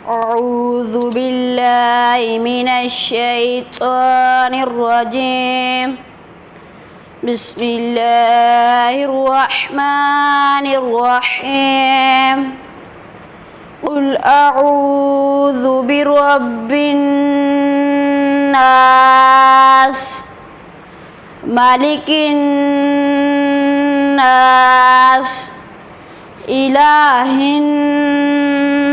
أعوذ بالله من الشيطان الرجيم. بسم الله الرحمن الرحيم. قل أعوذ برب الناس ملك الناس إله الناس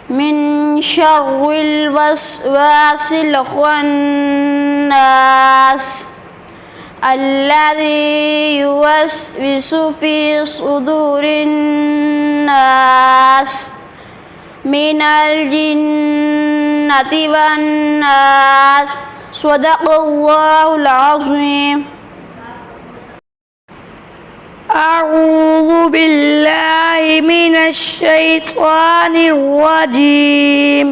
من شر الوسواس الخناس الذي يوسوس في صدور الناس من الجنة والناس. صدق الله العظيم. أعوذ بالله من الشيطان الرجيم.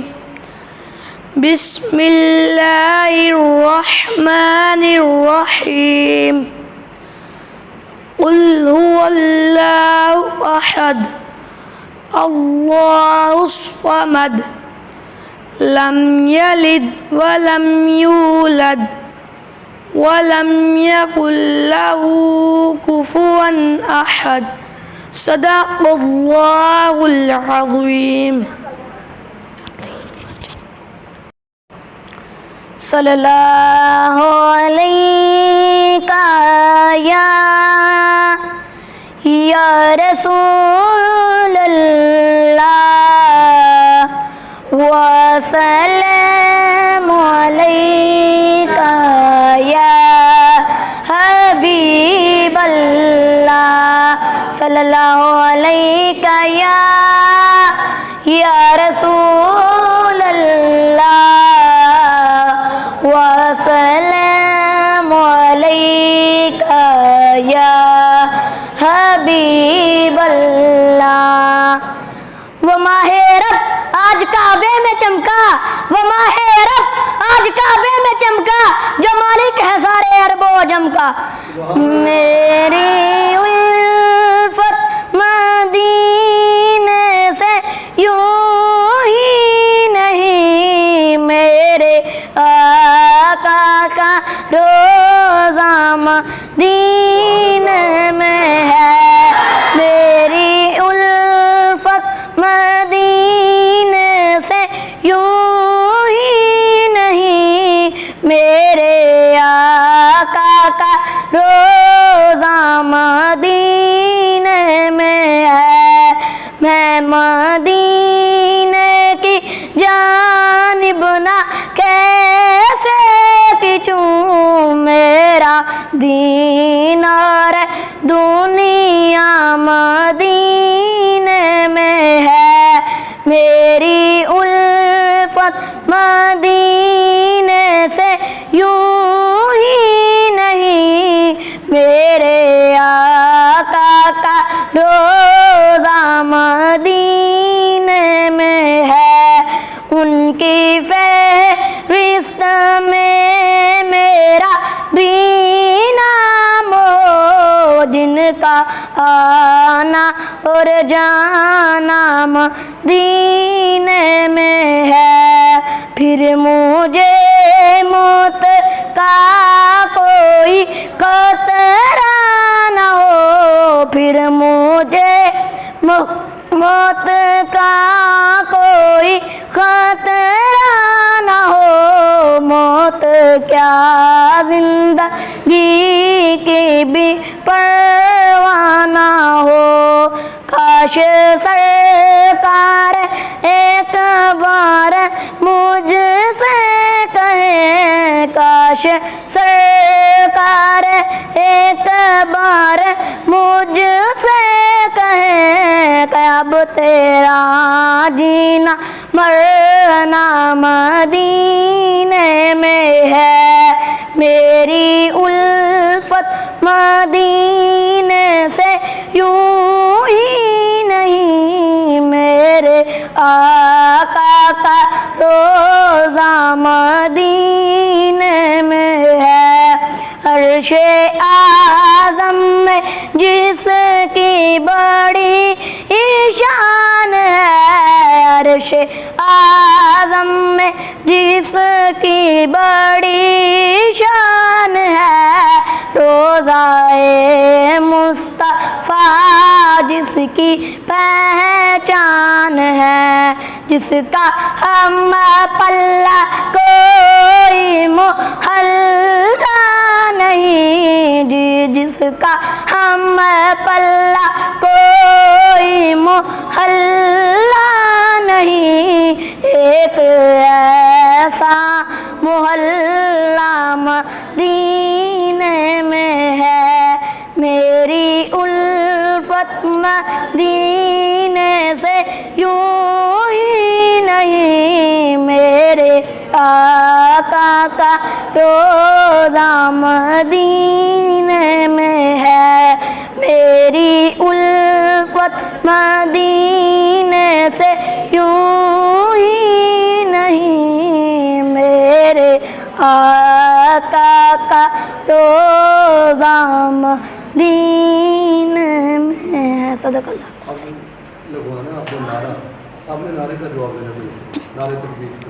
بسم الله الرحمن الرحيم. قل هو الله أحد الله الصمد لم يلد ولم يولد ولم يكن له كفوا أحد. صدق الله العظيم. صلی اللہ علیہ یا رسول اللہ وسلام علیک یا حبیب اللہ. صلی اللہ علیہ یا رسول اللہ وسلام علیک یا حبیب اللہ. وہ ماہ رب آج کعبے میں چمکا، وہ ماہ رب آج کعبے میں چمکا، جو مالک ہے سارے عرب و عجم کا. میری الفت مدینے سے یوں ہی نہیں، میرے آقا کا روزہ مدینے میں ہے. میری الفت مدینے سے یوں ہی نہیں، میرے آقا کا روزہ مدینے میں ہے. میں مدینے کی جانب نہ کیسے کھنچوں، میرا دین اور دنیا مدینے میں ہے. میری الفت مدینے سے یوں ہی نہیں، میرے آقا کا روزہ مدینے میں ہے. ان کی فہرست میں میرا بھی نام ہو، جن کا آنا اور جانا مدینے میں ہے. پھر مجھے موت کا کوئی خطرہ نہ ہو، پھر مجھے موت کا کوئی خطرہ نہ ہو. موت کیا زندگی کی بھی پرواہ نہ ہو. کاش سرکار ایک بار مجھ سے کہیں، کاش سرکار ایک بار مجھ سے کہیں کہ اب تیرا جینا مرنا مدینے میں ہے. میری الفت مدینے سے یوں ہی نہیں، میرے آقا کا روزہ مدینے میں ہے. عرش اعظم میں جس کی بڑی شان ہے، عرش اعظم میں جس کی بڑی شان ہے، روضۂ مصطفیٰ جس کی پہچان ہے، جس کا ہم پلہ کوئی محلہ نہیں، جس کا ہم پلہ کوئی محلہ نہیں، ایک ایسا محلہ مدینے میں ہے، میری الفت مدینے سے یوں ہی نہیں، میرے آقا کا روضہ مدینے میں ہے، میری الفت مدینے سے یوں ہی نہیں، میرے آقا کا روضہ مدینے میں ہے۔ صدق اللہ۔ اب لوگوں نے آپ نے نعرہ، سب نے نعرے کا جواب دینا چاہیے، نعرے تکبیر سے۔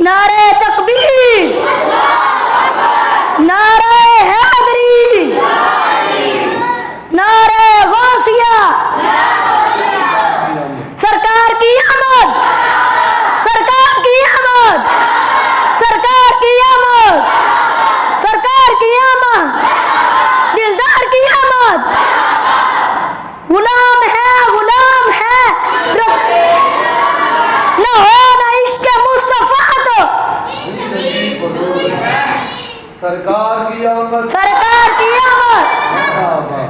نعرہ تکبیر، نعرہ حیدری، نعرہ غوثیہ، سرکار کی آمد، سرکار کی آمد، سرکار کی آمد، سرکار کی آمد، دلدار کی آمد، غلام ہے نہ ہو نہ عشق مصطفیٰ تو، سرکار کی آمد، سرکار کی آمد،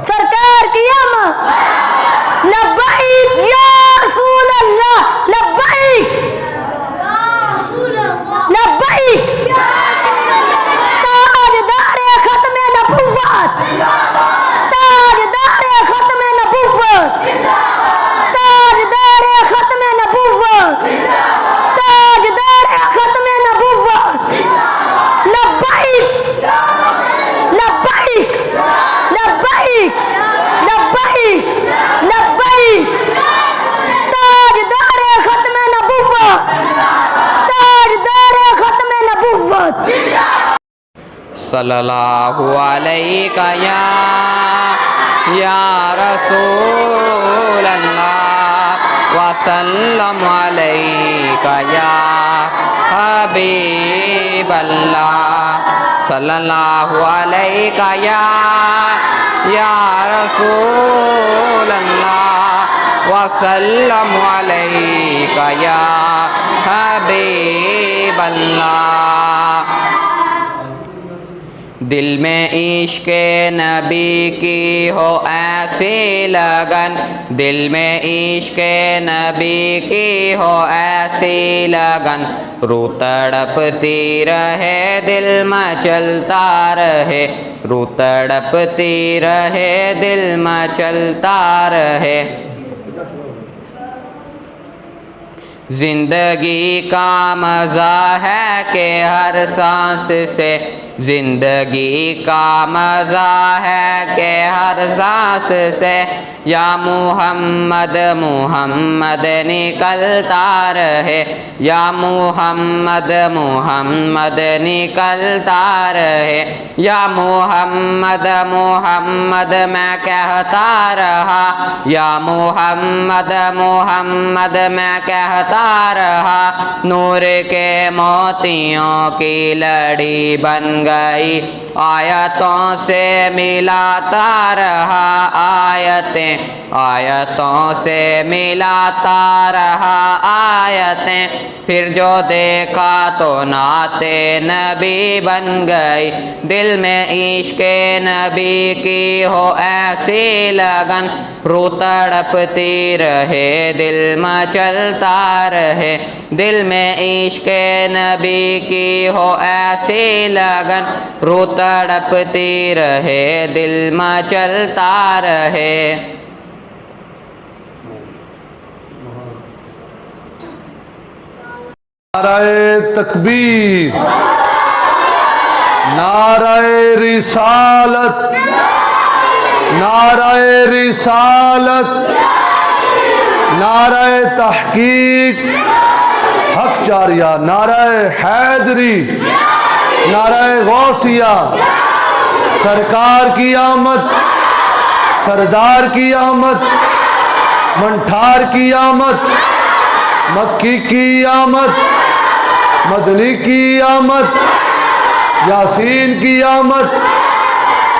سرکار کی آمد، لبیک یا رسول اللہ، لبیک لبیک، تاجدار ختم نبوت، تاجدار ختم نبوت، تاجدار ختم نبوت، تاجدار ختم نبوت، لبیک لبیک لبیک لبیک لبیک، تاجدار ختم نبوت، تاجدار ختم نبوت۔ صلی اللہ علیہ یا رسول اللہ، وسلم علیک یا حبیب اللہ، صلی اللہ علیہ یا رسول اللہ، وسلم علیک یا حبیب اللہ۔ دل میں عشق نبی کی ہو ایسی لگن، دل میں عشق نبی کی ہو ایسی لگن، روح تڑپتی رہے دل مچلتا رہے، روح تڑپتی رہے دل مچلتا رہے۔ زندگی کا مزہ ہے کہ ہر سانس سے، زندگی کا مزہ ہے کہ ہر سانس سے، یا محمد محمد نکلتا رہے، یا محمد محمد نکلتا رہے، یا محمد محمد میں کہتا رہا، یا محمد محمد میں کہتا رہا، نور کے موتیوں کی لڑی بن گئی، آیتوں سے ملاتا رہا، آیتیں آیتوں سے ملاتا رہا آیتیں، پھر جو دیکھا تو نعت نبی بن گئی، دل میں عشق نبی کی ہو ایسی لگن، روح تڑپتی رہے دل مچلتا رہے، دل میں عشق نبی کی ہو ایسی لگن، روح تڑپتی رہے دل مچلتا رہے۔ نعرہ تکبیر، نعرہ رسالت، نعرہ رسالت، नारे तहकीक हक चारिया, नारे हैदरी, नारे गौसिया, सरकार की आमद, सरदार की आमद, मंठार की आमद, मक्की की आमद, मदनी की आमद, यासीन की आमद,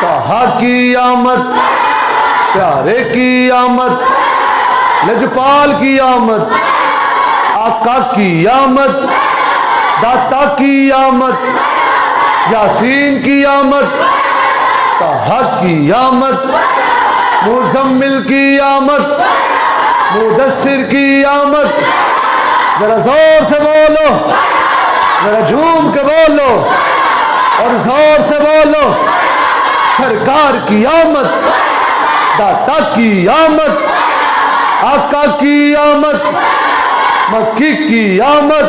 ताहा की आमद, प्यारे की आमद, लजपाल की आमद, आका की आमद, दाता की आमद, यासीन की आमद, ताहा की आमद, मुज़म्मिल की आमद, मुदस्सिर की आमद। जरा जोर से बोलो, जरा झूम के बोलो और जोर से बोलो, सरकार की आमद, दाता की आमद, आका की आमद, मक्की की आमद,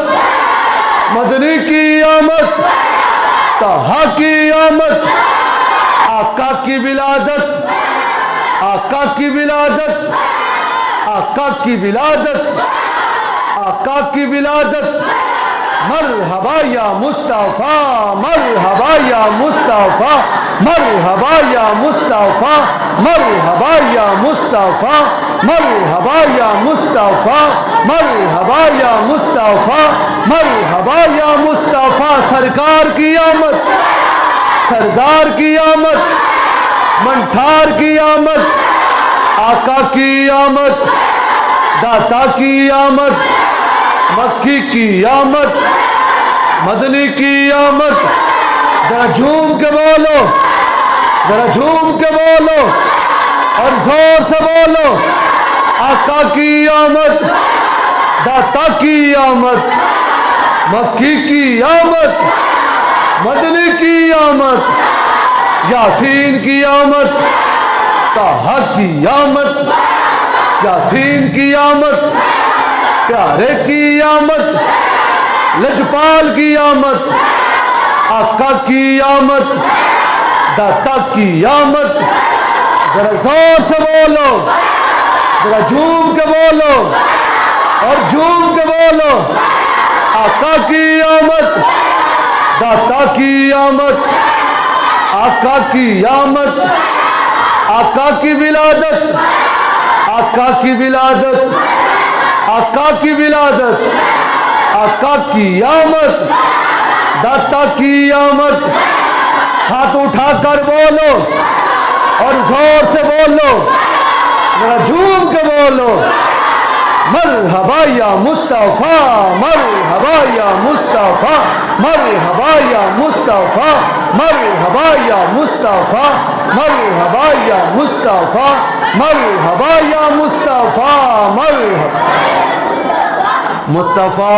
मदनी की आमद, ताहा की आमद, आका की विलादत, आका की विलादत, आका की विलादत, आका की विलादत। मरहबा या मुस्तफ़ा, मरहबा या मुस्तफ़ा, मरहबा या मुस्तफ़ा, मरहबा या मुस्तफ़ा, मरहबा या मुस्तफ़ा, मरहबा या मुस्तफ़ा, मरहबा या मुस्तफ़ा। सरकार की आमद, सरदार की आमद, मंठार की आमद, आका की आमद, दाता की आमद, मक्की की आमद, मदनी की आमद। जरा झूम के बोलो, जरा झूम के बोलो और जोर से बोलो, आका की आमद, दाता की आमद, मक्की की आमद, मदनी की आमद, यासीन की आमद, ताहा की आमद, यासीन की आमद, प्यारे की आमद, लजपाल की आमद, आका की आमद, दाता की आमद। जरा जोर से बोलो, जरा झूम के बोलो और झूम के बोलो, आका की आमद, दाता की आमद, आका की आमद, आका की विलादत, आका की विलादत, आका की विलादत, आका की आमद, दाता की आमद। हाथ उठाकर बोलो और जोर से बोलो, जरा झूम के बोलो, मरहबा या मुस्तफ़ा, मरहबा या मुस्तफ़ा, मरहबा या मुस्तफ़ा, मरहबा या मुस्तफ़ा, मरहबा या मुस्तफ़ा, मरहबा या मुस्तफ़ा, मरहबा। मुस्तफ़ा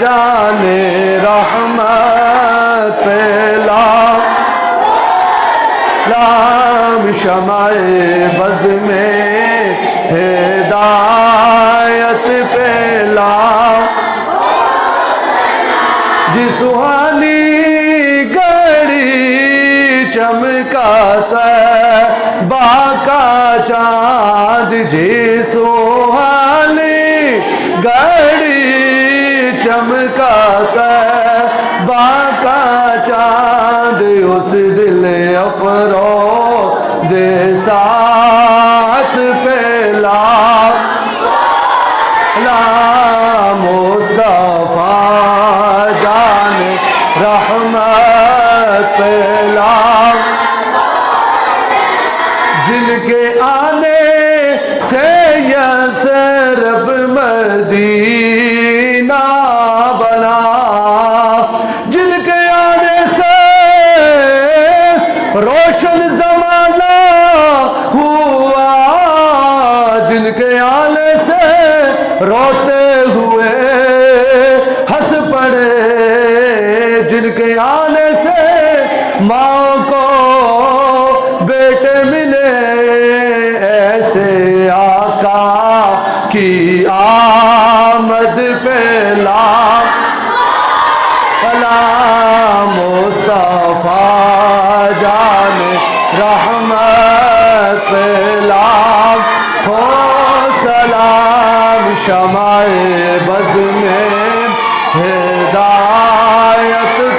जाने रहमत पे लाम शमाए बज़ में हिदायत पे जी सुहानी घड़ी चमकाता बाका चाँद, जी सुहानी घड़ी चमकाता बाका चाँद, उस दिल अफरोज़ साथ पे ला मुस्तफ़ा जाने रहमत पे जिनके आने से यसरब मदीना बना, जिनके आने से रोशन ज़माना हुआ, जिनके आने से रोते हुए हंस पड़े, जिनके आने से माँ को बेटे मिले, ऐसे आका की आमद पे मुस्तफ़ा जाने रहमत पे लाखों सलाम। शमाए बज़ में हिदायत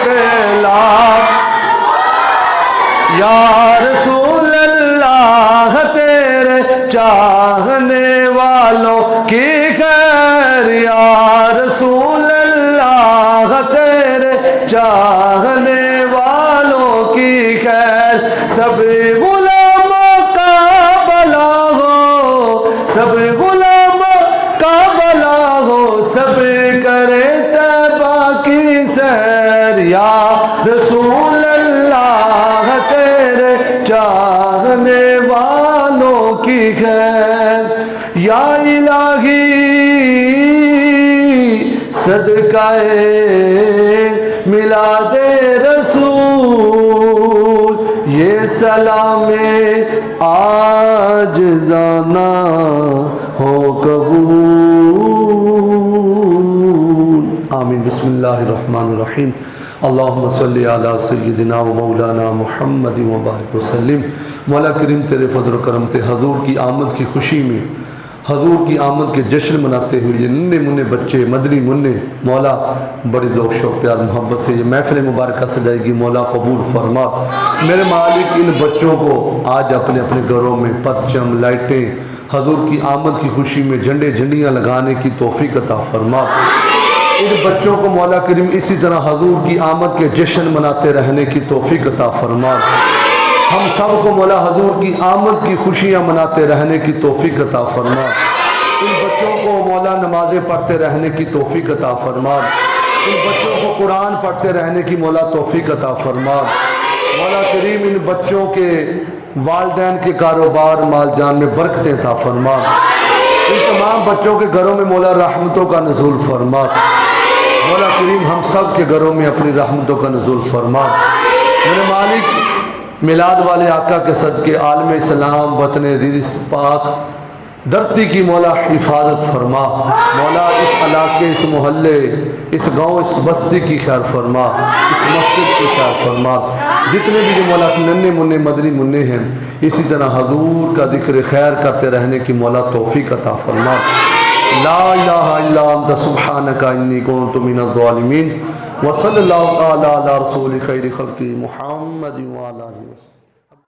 तेला या रसूल अल्लाह तेरे चाहने वालों की खैर या रसूल अल्लाह तेरे चाहने वालों की खैर सब गुलामों का भला हो सब गुलामों का भला हो सब करे तैबा की सैर या रसूल अल्लाह तेरे चाहने वालों की खैर या इलाही सदकाए मिलादे रसूल ये सलामे आज जाना हो कबूल आमीन बिस्मिल्लाहिर्रहमानिर्रहीम अल्लाहुम्मा सल्ली अला सय्यिदिना व मौलाना मुहम्मद व बारिक वसल्लिम। मौला करीम तेरे फज़ल व करम से हजूर की आमद की खुशी में हजूर की आमद के जश्न मनाते हुए ये नन्हे मुन्ने बच्चे मदनी मुन्ने मौला बड़े ज़ौक़ शौक़ प्यार मोहब्बत से ये महफ़िल मुबारक सजाएगी मौला कबूल फरमा। मेरे मालिक इन बच्चों को आज अपने अपने घरों में परचम लाइटें हजूर की आमद की खुशी में झंडे झंडियाँ लगाने की तौफ़ीक़ अता फरमा। इन बच्चों को मौला करीम इसी तरह हजूर की आमद के जश्न मनाते रहने की तौफ़ीक़ अता फरमा। हम सब को मौला हजूर की आमद की खुशियाँ मनाते रहने की तौफ़ीक़ अता फरमा। इन बच्चों को मौला नमाज़ें पढ़ते रहने की तौफ़ीक़ अता फरमा। इन बच्चों को कुरान पढ़ते रहने की मौला तौफ़ीक़ अता फरमा। मौला करीम इन बच्चों के वालिदैन के कारोबार माल जान में बरकतें अता फरमा। इन तमाम बच्चों के घरों में मौला रहमतों का नुज़ूल फरमा। मौला करीम हम सब के घरों में अपनी रहमतों का नुज़ूल फरमा। मेरे मालिक मिलाद वाले आका के सदके आलम इस्लाम वतन अज़ीज़ पाक धरती की मौला हिफाजत फरमा। मौला इस इलाके इस मोहल्ले इस गांव इस बस्ती की खैर फरमा इस मस्जिद की खैर फरमा। जितने भी जो मौला नन्हे मुन्ने मदनी मुन्ने हैं इसी तरह हजूर का जिक्र खैर करते रहने की मौला तौफ़ीक़ अता फरमा। ला इलाहा इल्ला अंत सुब्हानका इन्नी कुन्तु मिनज़ ज़ालिमीन व सल्लल्लाहु तआला अला रसूलिल खैरि खल्क़ि मुहम्मद व आलिहि वसल्लम।